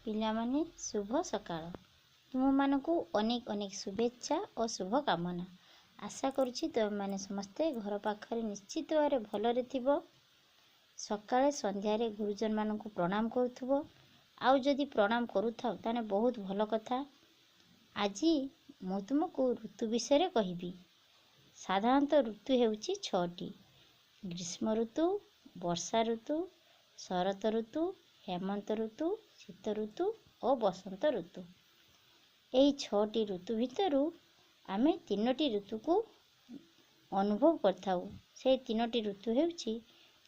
ପିଲାମାନେ ଶୁଭ ସକାଳ। ତୁମମାନଙ୍କୁ ଅନେକ ଅନେକ ଶୁଭେଚ୍ଛା ଓ ଶୁଭ କାମନା। ଆଶା କରୁଛି ତୁମେମାନେ ସମସ୍ତେ ଘର ପାଖରେ ନିଶ୍ଚିତ ଭାବରେ ଭଲରେ ଥିବ। ସକାଳେ ସନ୍ଧ୍ୟାରେ ଗୁରୁଜନମାନଙ୍କୁ ପ୍ରଣାମ କରୁଥିବ। ଆଉ ଯଦି ପ୍ରଣାମ କରୁଥାଉ ତାହେଲେ ବହୁତ ଭଲ କଥା। ଆଜି ମୁଁ ତୁମକୁ ଋତୁ ବିଷୟରେ କହିବି। ସାଧାରଣତଃ ଋତୁ ହେଉଛି 6ଟି। ଗ୍ରୀଷ୍ମ ଋତୁ, ବର୍ଷା ଋତୁ, ଶରତ ଋତୁ, ହେମନ୍ତ ଋତୁ, ଶୀତ ଋତୁ ଓ ବସନ୍ତ ଋତୁ। ଏହି 6ଟି ଋତୁ ଭିତରୁ ଆମେ 3ଟି ଋତୁକୁ ଅନୁଭବ କରିଥାଉ। ସେହି 3ଟି ଋତୁ ହେଉଛି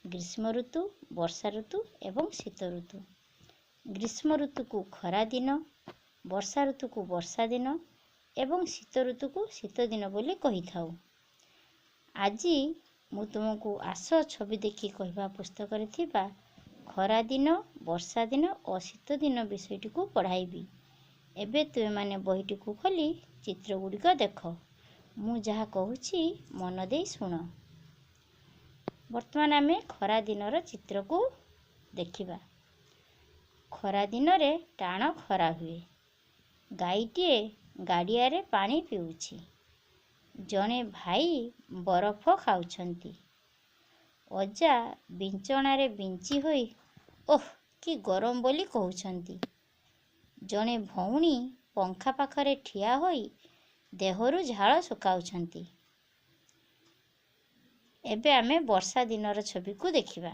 ଗ୍ରୀଷ୍ମ ଋତୁ, ବର୍ଷା ଋତୁ ଏବଂ ଶୀତ ଋତୁ। ଗ୍ରୀଷ୍ମ ଋତୁକୁ ଖରା ଦିନ, ବର୍ଷା ଋତୁକୁ ବର୍ଷା ଦିନ ଏବଂ ଶୀତ ଋତୁକୁ ଶୀତ ଦିନ ବୋଲି କହିଥାଉ। ଆଜି ମୁଁ ତୁମକୁ ଆସ ଛବି ଦେଖି କହିବା ପୁସ୍ତକରେ ଥିବା ଖରା ଦିନ, ବର୍ଷା ଦିନ ଓ ଶୀତ ଦିନ ବିଷୟଟିକୁ ପଢ଼ାଇବି। ଏବେ ତୁମେମାନେ ବହିଟିକୁ ଖୋଲି ଚିତ୍ରଗୁଡ଼ିକ ଦେଖ। ମୁଁ ଯାହା କହୁଛି ମନ ଦେଇ ଶୁଣ। ବର୍ତ୍ତମାନ ଆମେ ଖରା ଦିନର ଚିତ୍ରକୁ ଦେଖିବା। ଖରା ଦିନରେ ଟାଣ ଖରା ହୁଏ। ଗାଈଟିଏ ଗାଡ଼ିଆରେ ପାଣି ପିଉଛି। ଜଣେ ଭାଇ ବରଫ ଖାଉଛନ୍ତି। ଅଜା ବିଞ୍ଚଣାରେ ବିଞ୍ଚି ହୋଇ ଓଃ କି ଗରମ ବୋଲି କହୁଛନ୍ତି। ଜଣେ ଭଉଣୀ ପଙ୍ଖା ପାଖରେ ଠିଆ ହୋଇ ଦେହରୁ ଝାଳ ଶୁଖାଉଛନ୍ତି। ଏବେ ଆମେ ବର୍ଷା ଦିନର ଛବିକୁ ଦେଖିବା।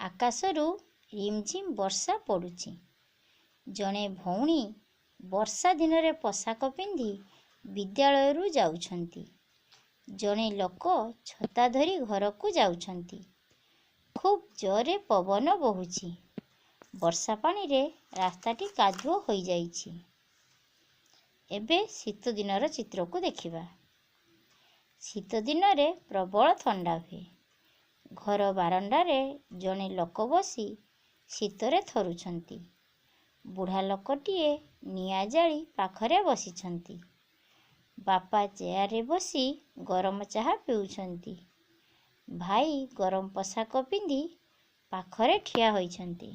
ଆକାଶରୁ ରିମଝିମ୍ ବର୍ଷା ପଡ଼ୁଛି। ଜଣେ ଭଉଣୀ ବର୍ଷା ଦିନରେ ପୋଷାକ ପିନ୍ଧି ବିଦ୍ୟାଳୟରୁ ଯାଉଛନ୍ତି। ଜଣେ ଲୋକ ଛତା ଧରି ଘରକୁ ଯାଉଛନ୍ତି। ଖୁବ୍ ଜୋରରେ ପବନ ବହୁଛି। ବର୍ଷା ପାଣିରେ ରାସ୍ତାଟି କାଦୁଅ ହୋଇଯାଇଛି। ଏବେ ଶୀତ ଦିନର ଚିତ୍ରକୁ ଦେଖିବା। ଶୀତ ଦିନରେ ପ୍ରବଳ ଥଣ୍ଡା ହୁଏ। ଘର ବାରଣ୍ଡାରେ ଜଣେ ଲୋକ ବସି ଶୀତରେ ଥରୁଛନ୍ତି। ବୁଢ଼ା ଲୋକଟିଏ ନିଆଁ ଜାଳି ପାଖରେ ବସିଛନ୍ତି। ବାପା ଚେୟାରରେ ବସି ଗରମ ଚାହା ପିଉଛନ୍ତି। ଭାଇ ଗରମ ପୋଷାକ ପିନ୍ଧି ପାଖରେ ଠିଆ ହୋଇଛନ୍ତି।